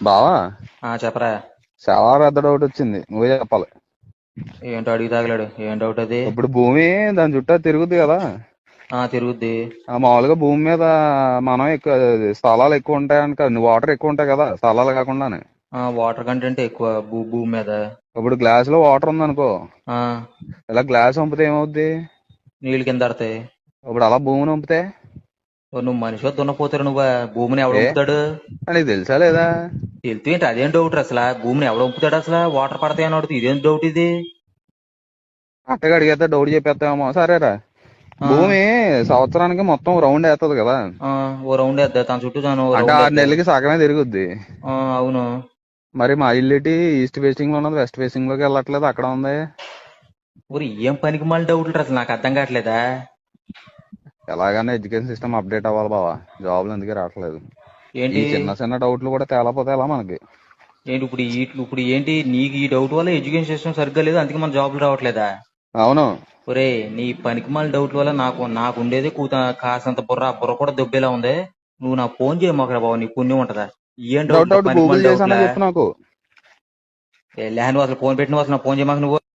బావా, చెప్పరా. చాలా పెద్ద డౌట్ వచ్చింది, నువ్వే చెప్పాలి. ఏంటో అడిగి తాగలేడు, ఏం డౌట్ అది? ఇప్పుడు భూమి దాని చుట్టూ తిరుగుద్ది కదా. తిరుగుద్ది. మామూలుగా భూమి మీద మనం ఎక్కువ స్థలాలు ఎక్కువ ఉంటాయని కదా, వాటర్ ఎక్కువ ఉంటాయి కదా స్థలాలు కాకుండానే. వాటర్ కంటెంట్ ఎక్కువ భూమి మీద. ఇప్పుడు గ్లాస్ లో వాటర్ ఉందనుకో, ఆ ఇలా గ్లాస్ వంపితే ఏమవుద్ది? నీళ్ళు కింద పడతాయి. ఇప్పుడు అలా భూమిని వంపితే నువ్వు మనిషిగా దున్నపోతారు నువ్వు. భూమిని ఎవడు ఏ వంపుతాడు? నీకు తెలుసా లేదా? తెలుసు ఏంటి? అదేం డౌట్ అసలు? భూమిని ఎవడు వంపుతాడు అసలు? వాటర్ పడతాయి అని అడుగుతుంది, ఇదేం డౌట్ ఇది? అట్టగా అడిగేస్తే డౌట్ చెప్పేస్తామేమో. సరేరా, ఆ భూమి సంవత్సరానికి మొత్తం రౌండ్ వేస్తుంది కదా. ఆ ఓ రౌండ్ వేద్దా, తన చుట్టూ తను అంటే రౌండ్ 6 వేద్దా? నెలలకి సగమే తిరుగుద్ది. అవును. మరి మా ఇల్లుటి ఈస్ట్ ఫేసింగ్ లో ఉన్నది, వెస్ట్ ఫేసింగ్ లోకి వెళ్ళట్లేదు, అక్కడ ఉంది. ఊరి ఏం పనికి మళ్ళీ డౌట్లు అసలు నాకు అర్థం కావట్లేదా? ఎలాగైనా ఎడ్యుకేషన్ సిస్టమ్ అప్డేట్ అవ్వాలి బావా, జాబ్లు ఎందుకు రావట్లేదు. ఈ ఏంటి చిన్న చిన్న డౌట్లు కూడా తేలపోతే ఎలా మనకి? ఏంటి ఇప్పుడు ఏంటి నీకు ఈ డౌట్ వల్ల ఎడ్యుకేషన్ సిస్టమ్ సరిగ్గా లేదు, అందుకే మన జాబ్లు రావట్లేదా? అవును. ఒరే, నీ పనికిమాల డౌట్ వల్ల నాకు ఉండేది కాసంత బుర్ర, ఆ బుర్ర కూడా దొబ్బేలా ఉంది. నువ్వు నాకు ఫోన్ చేయమాకరా బాబు, నీ పుణ్యం ఉంటదా? ఏం డౌట్ డౌట్లు, డౌట్ పనికిమాల గూగుల్ చేసానో డౌట్లా? చెప్పు నాకు. నువ్వు అసలు ఫోన్ పెట్టిన అసలు నాకు ఫోన్ చేయమాక నువ్వు.